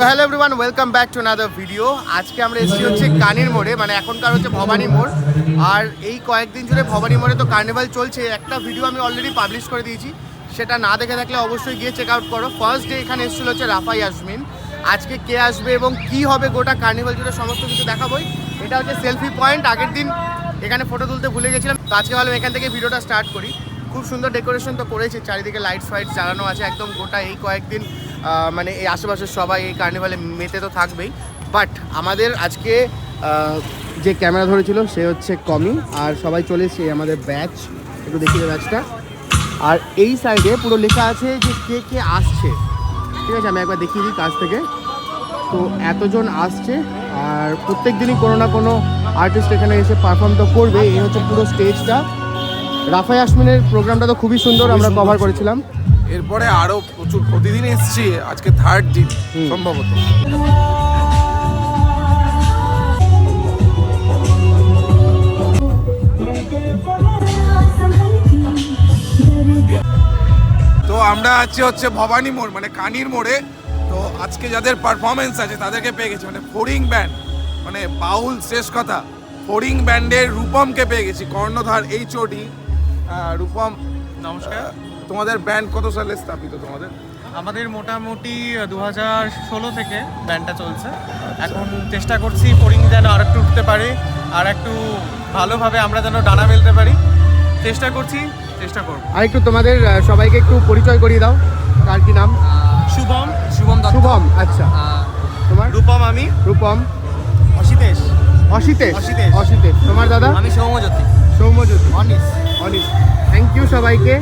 Hello everyone, welcome back to another video. আজকে আমরা এসেছি হচ্ছে কানির মোড়ে, মানে এখনকার হচ্ছে ভবানী মোড়। আর এই কয়েকদিন জুড়ে ভবানী মোড়ে তো কার্নিভাল চলছে। একটা ভিডিও আমি অলরেডি পাবলিশ করে দিয়েছি, সেটা না দেখে থাকলে অবশ্যই গিয়ে চেক আউট করো। ফার্স্ট ডে এখানে এসেছিল হচ্ছে রাফাই ইয়াসমিন। আজকে কে আসবে এবং কি হবে গোটা কার্নিভাল জুড়ে সমস্ত কিছু দেখাবোই। এটা হচ্ছে সেলফি পয়েন্ট। আগের দিন এখানে ফটো তুলতে ভুলে গেছিলাম, তো আজকে ভাবলাম এখান থেকে ভিডিওটা স্টার্ট করি। খুব সুন্দর ডেকোরেশন তো করেছে, চারিদিকে লাইটস ফাইটস জ্বালানো আছে একদম। গোটা এই কয়েকদিন মানে এই আশেপাশের সবাই এই কার্নিভালে মেতে তো থাকবেই। বাট আমাদের আজকে যে ক্যামেরা ধরেছিল সে হচ্ছে কমি, আর সবাই চলে এসছে আমাদের ব্যাচ। একটু দেখি ব্যাচটা। আর এই সাইডে পুরো লেখা আছে যে কে কে আসছে, ঠিক আছে? আমি একবার দেখিয়ে দিই কাছ থেকে। তো এতজন আসছে, আর প্রত্যেক দিনই কোনো না কোনো আর্টিস্ট এখানে এসে পারফর্ম তো করবে। এই হচ্ছে পুরো স্টেজটা। রাফাই ইয়াসমিনের প্রোগ্রামটা তো খুবই সুন্দর, আমরা কভার করেছিলাম। এরপরে আরো প্রচুর প্রতিদিন এসছি, আজকে থার্ড দিন সম্ভবত। তো আমরা আছি হচ্ছে ভবানী মোড়, মানে কানির মোড়ে। তো আজকে যাদের পারফরমেন্স আছে তাদেরকে পেয়ে গেছি, মানে ফোরিং ব্যান্ড, মানে বাউল শেষ কথা, ফোরিং ব্যান্ডের রূপমকে পেয়ে গেছি, কর্ণধার এই চটি। রূপম, নমস্কার। তোমাদের ব্যান্ড কত সালে স্থাপিত? আমাদের মোটামুটি 2016 থেকে ব্যান্ডটা চলছে। এখন চেষ্টা করছি ফোরিং যেন আর একটু উঠতে পারে, আর একটু ভালোভাবে আমরা যেন ডানা মেলতে পারি। চেষ্টা করব। আর একটু তোমাদের সবাইকে একটু পরিচয় করিয়ে দাও। কার কি নাম? শুভম দত্ত। শুভম, আচ্ছা। তোমার? রূপম। আমি রূপম। অসিতেশ। তোমার দাদা? আমি সৌম্যজ্যোতি। অনিস। থ্যাংক ইউ সবাইকে।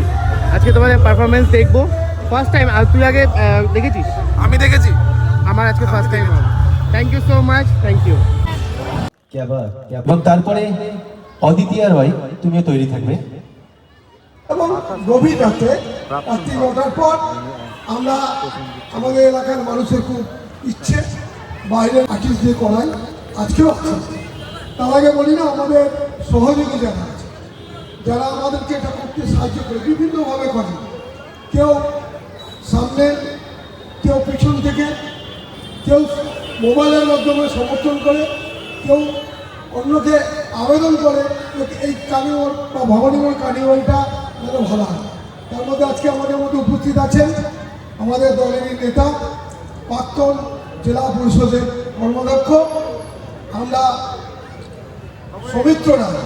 আজকে তোমাদের পারফরমেন্স দেখবো। First time. আর তুই আগে দেখেছিস? আমি দেখেছি। আমার আজকে ফার্স্ট টাইম হবে। Thank you so much, thank you. এবং তারপরে অদিতি আর ভাই তুমিও তৈরি থাকবে। এবং গভীর রাতে রাত্রি 9টার পর আমরা আমাদের এলাকার মানুষের খুব ইচ্ছে বাইরের আর্টিস্ট দিয়ে করাই, আজকেও আছে। তার আগে বলি না, আমাদের সহযোগী যারা আছে, যারা আমাদেরকে এটা করতে সাহায্য করে, বিভিন্নভাবে করে। কেউ সামনে, কেউ পিছন থেকে, কেউ মোবাইলের মাধ্যমে সমর্থন করে, কেউ অন্যকে আবেদন করে এই কার্নিভাল বা ভবানী মোড় কার্নিভালটা যেন ভালো হয়। তার মধ্যে আজকে আমাদের মধ্যে উপস্থিত আছেন আমাদের দলেরই নেতা, প্রাক্তন জেলা পরিষদের কর্মাধ্যক্ষ, আমরা সৌমিত্র রায়,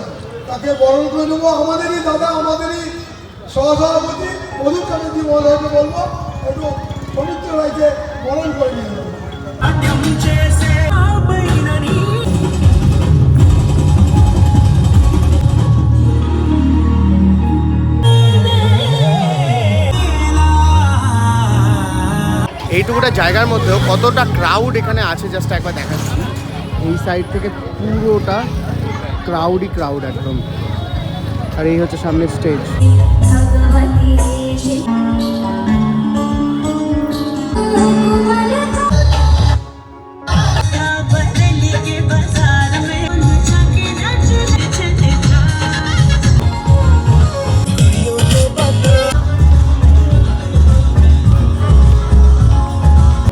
তাকে বরণ করে নেবো। আমাদেরই দাদা, আমাদেরই সহসভাপতি মধু চ্যাটার্জি মহোদয়কে বলবো একটু সৌমিত্র রায়কে বরণ করে নিয়ে যাবো। এইটুকুটা জায়গার মধ্যেও কতটা ক্রাউড এখানে আছে জাস্ট একবার দেখাচ্ছি। এই সাইড থেকে পুরোটা ক্রাউড একদম। আর এই হচ্ছে সামনের স্টেজ।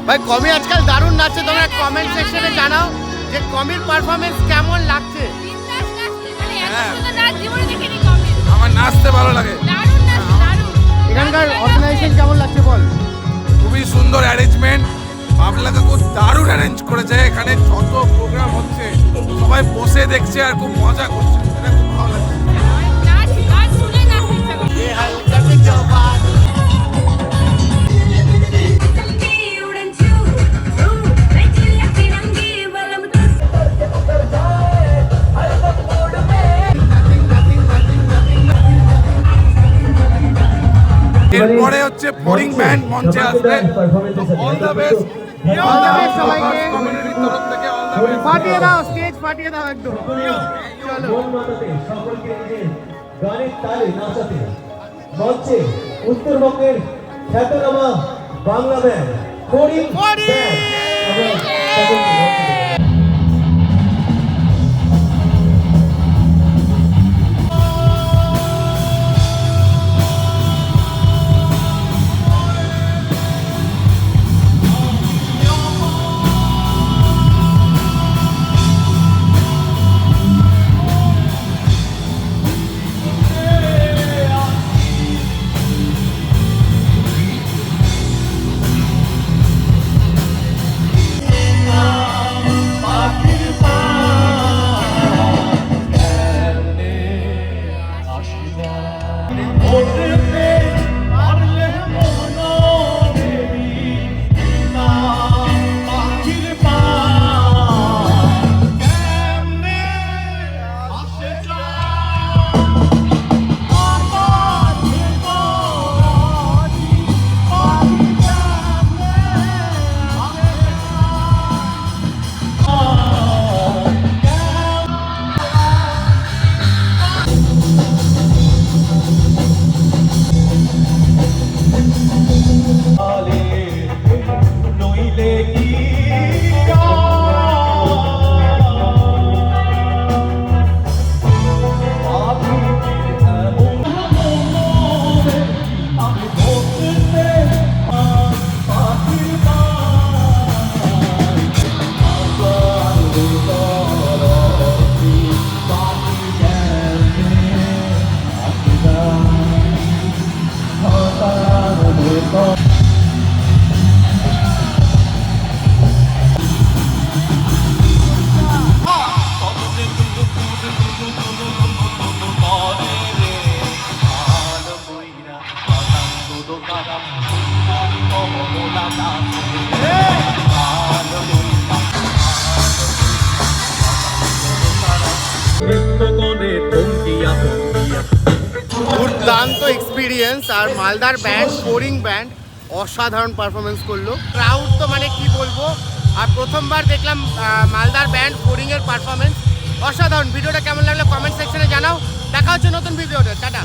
ভাই কমি আজকাল দারুণ নাচছে, তোমরা কমেন্ট সেকশনে জানাও যে কমির পারফরমেন্স কেমন লাগছে। আমার নাচতে ভালো লাগে। এখানকার অর্গানাইজেশন কেমন লাগছে বল? খুবই সুন্দর অ্যারেঞ্জমেন্ট, বাবলা কাকু দারুণ অ্যারেঞ্জ করেছে। এখানে যত প্রোগ্রাম হচ্ছে সবাই বসে দেখছে আর খুব মজা করছে, এটা খুব ভালো লাগছে। এরপরে হচ্ছে ফোরিং ব্যান্ড মঞ্চে আসবে। অল দ্য বেস্ট সবাইকে। কমিউনিটির তরফ থেকে অল দ্য বেস্ট। ফাটিয়ে দাও, স্টেজ ফাটিয়ে দাও একদম। চলো। সকলকে নিজের গানের তালে নাচাতে মঞ্চে উত্তরবঙ্গের খ্যাতনামা বাংলা ব্যান্ড ফোরিং ব্যান্ড। দুর্দান্ত এক্সপিরিয়েন্স। আর মালদার ব্যান্ড ফোরিং ব্যান্ড অসাধারণ পারফরমেন্স করলো। ক্রাউড তো মানে কি বলবো। আর প্রথমবার দেখলাম মালদার ব্যান্ড ফোরিংয়ের পারফরমেন্স অসাধারণ। ভিডিওটা কেমন লাগলো কমেন্ট সেকশনে জানাও। দেখা হচ্ছে নতুন ভিডিওতে। টাটা।